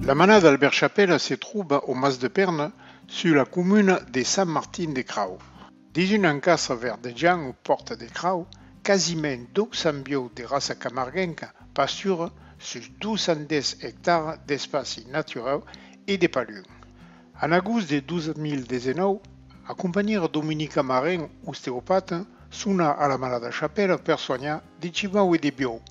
La manade Albert Chapelle se trouve au Mas de Perne, sur la commune de Sant-Martin-de-Crau. Dins une encastre verdejant aux portes de Crau, quasiment 200 bio de race camarguenca pasturent sur 210 hectares d'espace naturel et de palions. En agost de 2019, accompagné Dominica Marin, ostéopathe, suna à la manade Chapelle per soigner des chivaux et des bio.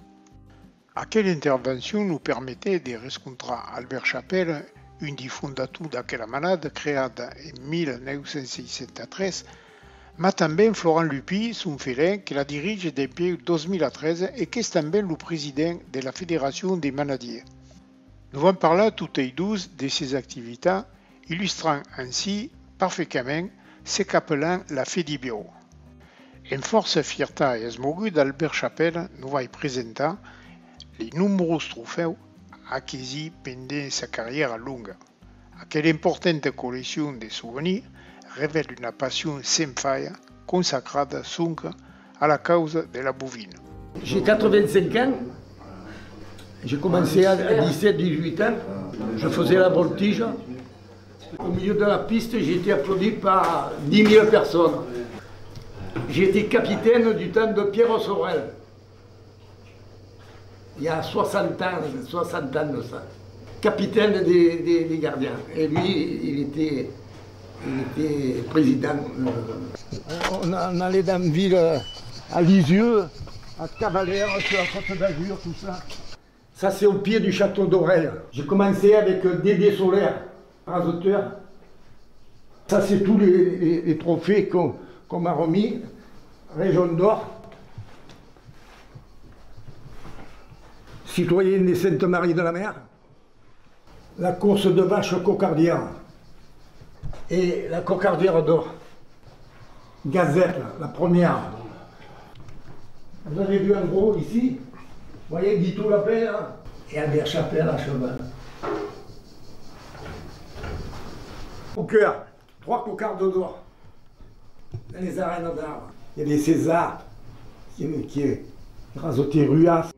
Aquella intervention nous permettait de rencontrer Albert Chapelle, un des fondateurs d'aquella manade créée en 1963, mais també Florent Lupi, son frère, qui la dirige depuis 2013 et qui est també le président de la Fédération des manadiers. Nous allons parler toutes les deux de ces activités, illustrant ainsi parfaitement ce qu'appelons la Fédibio. En force fierté et esmogu d'Albert Chapelle, nous allons présenter les nombreux trophées acquis pendant sa carrière longue. Aquella importante collection de souvenirs révèle une passion sans faille consacrée donc à la cause de la bovine. J'ai 85 ans, j'ai commencé à 17-18 ans, je faisais la voltige. Au milieu de la piste, j'ai été applaudi par 10 000 personnes. J'ai été capitaine du temps de Pierre Sorel. Il y a 60 ans de ça. Capitaine des gardiens. Et lui, il était président. On allait dans une ville à Lisieux, à Cavalère, sur la Côte d'Azur, tout ça. Ça, c'est au pied du château d'Aurel. J'ai commencé avec Dédé Solaire, raseteur. Ça, c'est tous les trophées qu'on m'a remis. Région d'Or. Citoyenne des Saintes-Maries de la Mer. La course de vache cocardière. Et la cocardière d'or. Gazette, la première. Vous avez vu en gros ici, vous voyez Guitou Lapin et Albert Chapelle à cheval. Au cœur, 3 cocardes d'or. Dans les arènes d'art. Il y a des Césars qui est rasoté Ruas.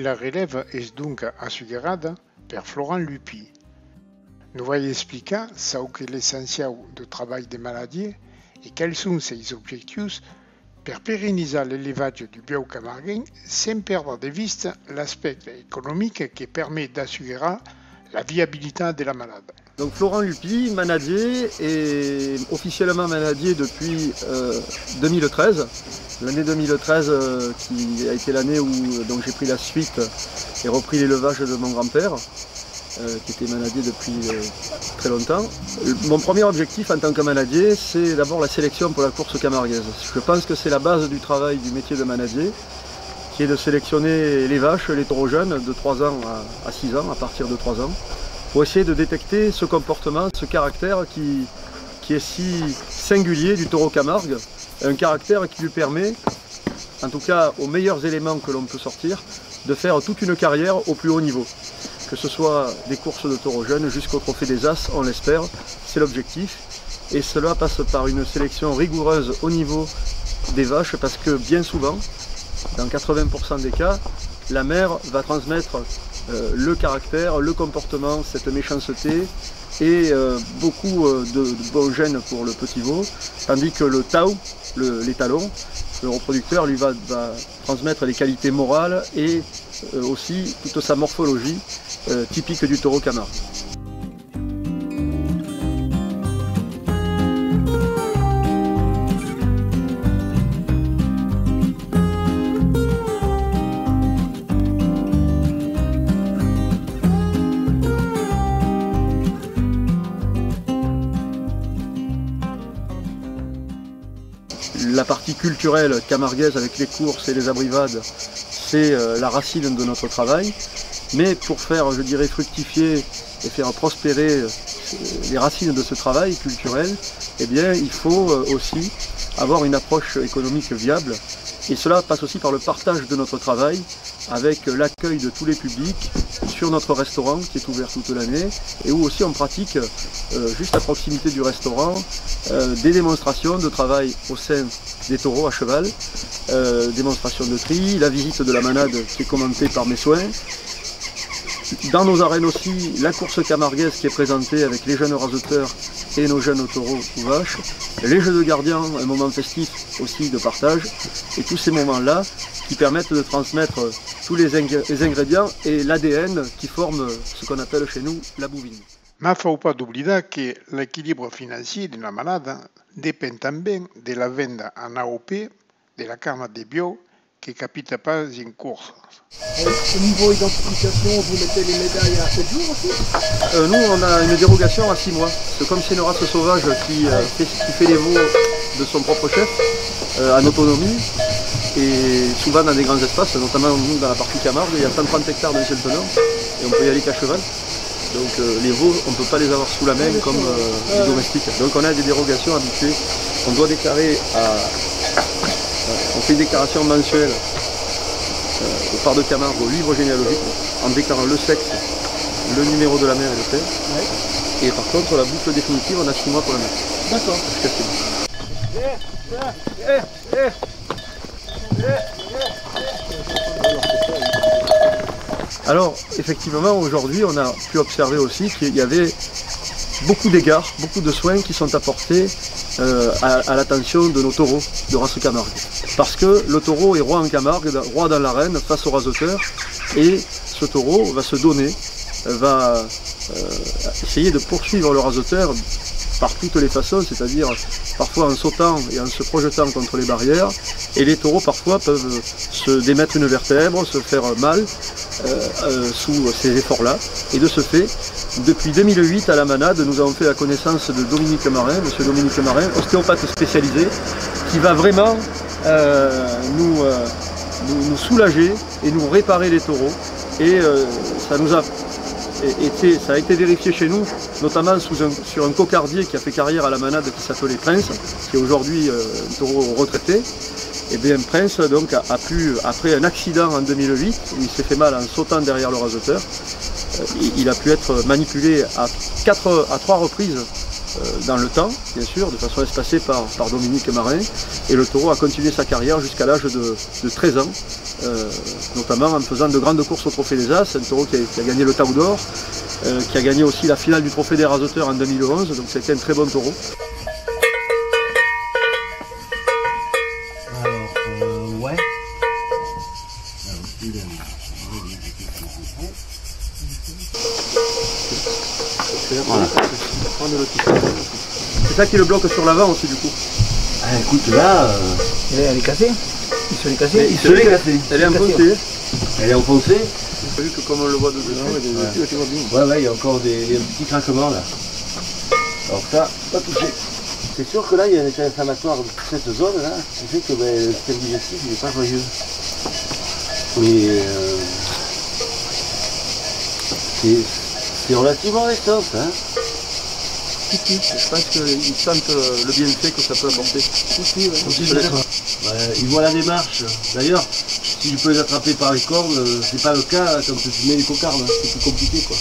La relève est donc assurée par Florent Lupi. Nous allons expliquer ce qu'est l'essentiel du travail des maladies et quels sont ses objectifs pour pérenniser l'élevage du bio camarguais sans perdre de vue l'aspect économique qui permet d'assurer la viabilité de la manade. Donc Florent Lupi, manadier, et officiellement manadier depuis 2013. L'année 2013 qui a été l'année où j'ai pris la suite et repris l'élevage de mon grand-père, qui était manadier depuis très longtemps. Mon premier objectif en tant que manadier, c'est d'abord la sélection pour la course camarguaise. Je pense que c'est la base du travail du métier de manadier, qui est de sélectionner les vaches, les taureaux jeunes de 3 ans à 6 ans, à partir de 3 ans, pour essayer de détecter ce comportement, ce caractère qui est si singulier du taureau Camargue, un caractère qui lui permet, en tout cas aux meilleurs éléments que l'on peut sortir, de faire toute une carrière au plus haut niveau. Que ce soit des courses de taureaux jeunes jusqu'au trophée des As, on l'espère, c'est l'objectif. Et cela passe par une sélection rigoureuse au niveau des vaches, parce que bien souvent, dans 80% des cas, la mère va transmettre le caractère, le comportement, cette méchanceté et beaucoup de bons gènes pour le petit veau, tandis que le tau, les talons, le reproducteur lui va transmettre les qualités morales et aussi toute sa morphologie typique du taureau Camargue. La partie culturelle camarguaise avec les courses et les abrivades, c'est la racine de notre travail. Mais pour faire, je dirais, fructifier et faire prospérer les racines de ce travail culturel, eh bien, il faut aussi avoir une approche économique viable Et cela passe aussi par le partage de notre travail, avec l'accueil de tous les publics sur notre restaurant qui est ouvert toute l'année, et où aussi on pratique, juste à proximité du restaurant, des démonstrations de travail au sein des taureaux à cheval, démonstration de tri, la visite de la manade qui est commentée par mes soins. Dans nos arènes aussi, la course camarguaise qui est présentée avec les jeunes raseteurs et nos jeunes taureaux ou vaches, les jeux de gardiens, un moment festif aussi de partage, et tous ces moments-là qui permettent de transmettre tous les ingrédients et l'ADN qui forment ce qu'on appelle chez nous la bouvine. Ma faut pas d'oublier que l'équilibre financier de la manade dépend també de la venda en AOP de la carne de bio qui ne capite pas en course. Au niveau identification, vous mettez les médailles à 7 jours aussi? Nous, on a une dérogation à 6 mois. C'est comme c'est une race sauvage qui fait les veaux de son propre chef, en autonomie, et souvent dans des grands espaces, notamment nous, dans la partie Camargue, il y a 130 hectares d'un seul tenant, et on peut y aller qu'à cheval. Donc les veaux, on ne peut pas les avoir sous la main comme les domestiques. Donc on a des dérogations habituées. On doit déclarer on fait une déclaration mensuelle au phare de Camargue, au livre généalogique, en déclarant le sexe, le numéro de la mère et le père. Ouais. Et par contre, la boucle définitive, on a 6 mois pour la mettre. D'accord. Alors, effectivement, aujourd'hui, on a pu observer aussi qu'il y avait beaucoup d'égards, beaucoup de soins qui sont apportés à l'attention de nos taureaux de race Camargue. Parce que le taureau est roi en Camargue, roi dans l'arène face au raseteur, et ce taureau va se donner, va essayer de poursuivre le raseteur par toutes les façons, c'est-à-dire parfois en sautant et en se projetant contre les barrières, et les taureaux parfois peuvent se démettre une vertèbre, se faire mal sous ces efforts-là, et de ce fait, depuis 2008 à la manade, nous avons fait la connaissance de Dominique Marin, monsieur Dominique Marin, ostéopathe spécialisé, qui va vraiment nous soulager et nous réparer les taureaux, et ça a été vérifié chez nous, notamment sur un cocardier qui a fait carrière à la manade qui s'appelait Prince, qui est aujourd'hui un taureau retraité. Et bien Prince donc, a pu, après un accident en 2008, où il s'est fait mal en sautant derrière le raseteur, il a pu être manipulé à 3 reprises dans le temps, bien sûr, de façon espacée par Dominique Marin, et le taureau a continué sa carrière jusqu'à l'âge de 13 ans, notamment en faisant de grandes courses au Trophée des As, un taureau qui a gagné le Tau d'Or, qui a gagné aussi la finale du Trophée des Raseteurs en 2011, donc c'était un très bon taureau. Ouais. Voilà. C'est ça qui le bloque sur l'avant aussi du coup. Ah, écoute là. Elle est cassée. Il se l'est cassé. Il se l'est cassé. Elle est enfoncée. Elle est enfoncée. J'ai vu que comme on le voit de dessus, Ouais, il y a encore des petits craquements là. Alors ça, pas touché. C'est sûr que là, il y a un effet inflammatoire de cette zone là, qui fait que le système digestif il n'est pas joyeux. Mais c'est relativement récent ça. Je pense qu'ils sentent le bienfait que ça peut apporter. Ils voient la démarche. D'ailleurs, si je peux les attraper par les cornes, c'est pas le cas quand tu mets les cocardes, hein. C'est plus compliqué quoi.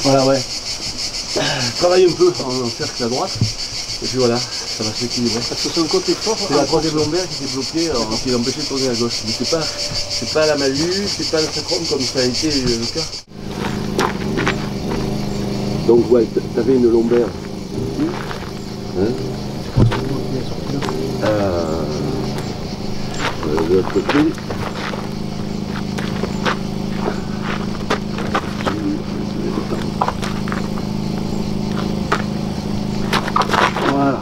Voilà, ouais. Travaille un peu en cercle à droite, et puis voilà, ça va s'équilibrer. Parce que son côté fort, c'est la troisième lombaire qui s'est bloquée, qui l'empêchait de tourner à gauche. Mais c'est pas la malus, c'est pas le sacrum comme ça a été le cas. Donc ouais, t'avais une lombaire ici, hein, de l'autre côté. Voilà.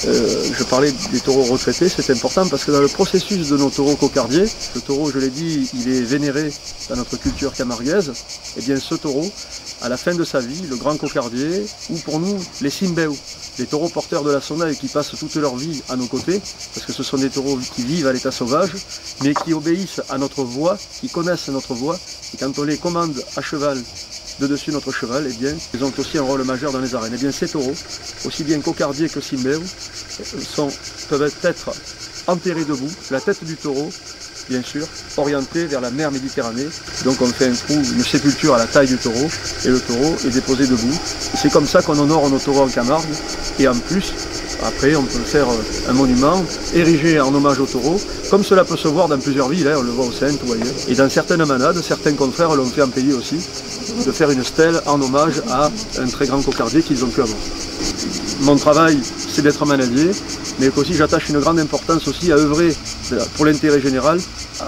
Je parlais des taureaux retraités, c'est important parce que dans le processus de nos taureaux cocardiers, le taureau, je l'ai dit, il est vénéré dans notre culture camarguaise, et bien ce taureau, à la fin de sa vie, le grand cocardier, ou pour nous, les simbeu, les taureaux porteurs de la Sona et qui passent toute leur vie à nos côtés, parce que ce sont des taureaux qui vivent à l'état sauvage, mais qui obéissent à notre voix, qui connaissent notre voix, et quand on les commande à cheval, de dessus notre cheval, eh bien, ils ont aussi un rôle majeur dans les arènes. Eh bien, ces taureaux, aussi bien cocardiers que simbeu, peuvent être enterrés debout, la tête du taureau, bien sûr, orientée vers la mer Méditerranée. Donc on fait un trou, une sépulture à la taille du taureau, et le taureau est déposé debout. C'est comme ça qu'on honore nos taureaux en Camargue, et en plus, après, on peut faire un monument érigé en hommage au taureau, comme cela peut se voir dans plusieurs villes, hein, on le voit au Saintes ou ailleurs. Et dans certaines manades, certains confrères l'ont fait en pays aussi, de faire une stèle en hommage à un très grand cocardier qu'ils ont pu avoir. Mon travail, c'est d'être manadier, mais aussi j'attache une grande importance aussi à œuvrer pour l'intérêt général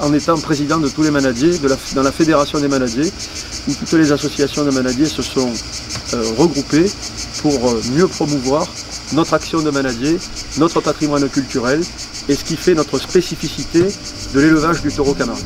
en étant président de tous les manadiers, dans la fédération des manadiers, où toutes les associations de manadiers se sont regroupées pour mieux promouvoir notre action de manadier, notre patrimoine culturel et ce qui fait notre spécificité de l'élevage du taureau camargue.